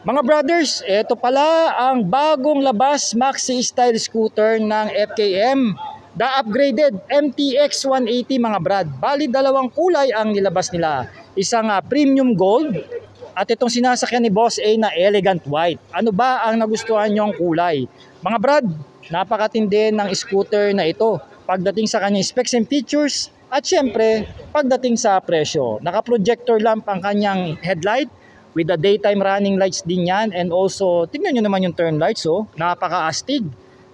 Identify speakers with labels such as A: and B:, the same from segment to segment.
A: Mga brothers, ito pala ang bagong labas maxi style scooter ng FKM, the upgraded MTX 180 mga brad. Bali dalawang kulay ang nilabas nila, isang premium gold at itong sinasakyan ni Boss A na elegant white. Ano ba ang nagustuhan nyong kulay? Mga brad, napakatindi ng scooter na ito pagdating sa kanyang specs and features at syempre pagdating sa presyo. Naka-projector lamp ang kanyang headlight with the daytime running lights din yan, and also tingnan nyo naman yung turn lights, napaka-astig,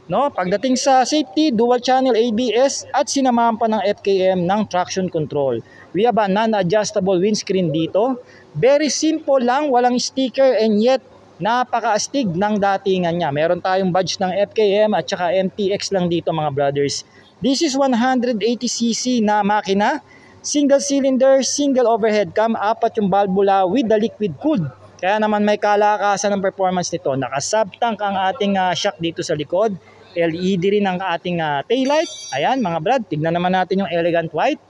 A: no? Pagdating sa safety, dual channel ABS at sinamahan pa ng FKM ng traction control. We have a non-adjustable windscreen dito. Very simple lang, walang sticker, and yet napaka-astig ng datingan niya. Meron tayong badge ng FKM at saka MTX lang dito mga brothers. This is 180cc na makina. Single cylinder, single overhead cam, apat yung valvula with the liquid cooled. Kaya naman may kalakasan ng performance nito. Naka-subtank ang ating shock dito sa likod. LED rin ang ating taillight. Ayan mga brad, tignan naman natin yung elegant white.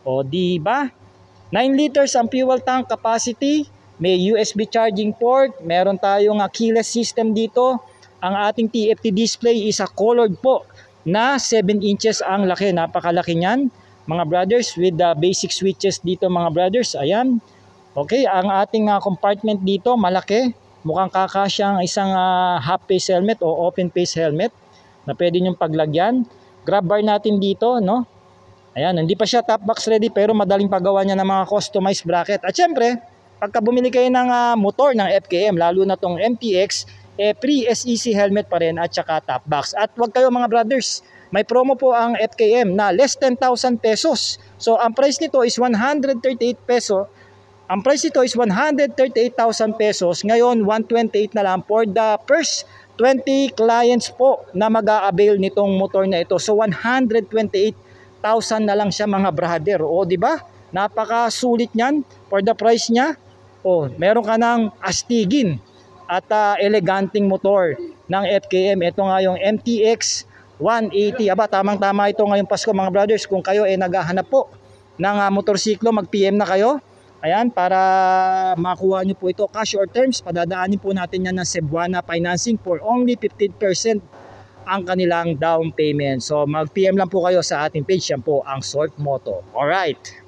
A: O di ba? 9 liters ang fuel tank capacity. May USB charging port. Meron tayong keyless system dito. Ang ating TFT display is colored po na 7 inches ang laki. Napakalaki niyan mga brothers, with the basic switches dito mga brothers. Ayan. Okay, ang ating compartment dito malaki. Mukhang kakasya ang isang half face helmet o open face helmet na pwede nyong paglagyan. Grab bar natin dito, no? Ayan, hindi pa siya top box ready pero madaling paggawa niya ng mga customized bracket. At syempre, pagka bumili kayo ng motor ng FKM, lalo na tong MTX, free SEC helmet pa rin at saka top box. At wag kayo mga brothers, may promo po ang FKM na less 10,000 pesos. So ang price nito is 138 peso. Ang price nito is 138,000 pesos. Ngayon 128 na lang for the first 20 clients po na mag-a-avail nitong motor na ito. So 128,000 na lang siya mga brother. O di ba? Napakasulit niyan for the price niya. O meron ka ng astigin at eleganting motor ng FKM. Ito nga yung MTX 180. Aba, tamang-tama ito ngayong Pasko mga brothers. Kung kayo naghahanap po ng motorsiklo, mag-PM na kayo. Ayan, para makuha nyo po ito cash or terms. Padadaanin po natin yan ng Cebuana Financing for only 15% ang kanilang down payment. So mag-PM lang po kayo sa ating page. Yan po ang Sort Moto. Alright.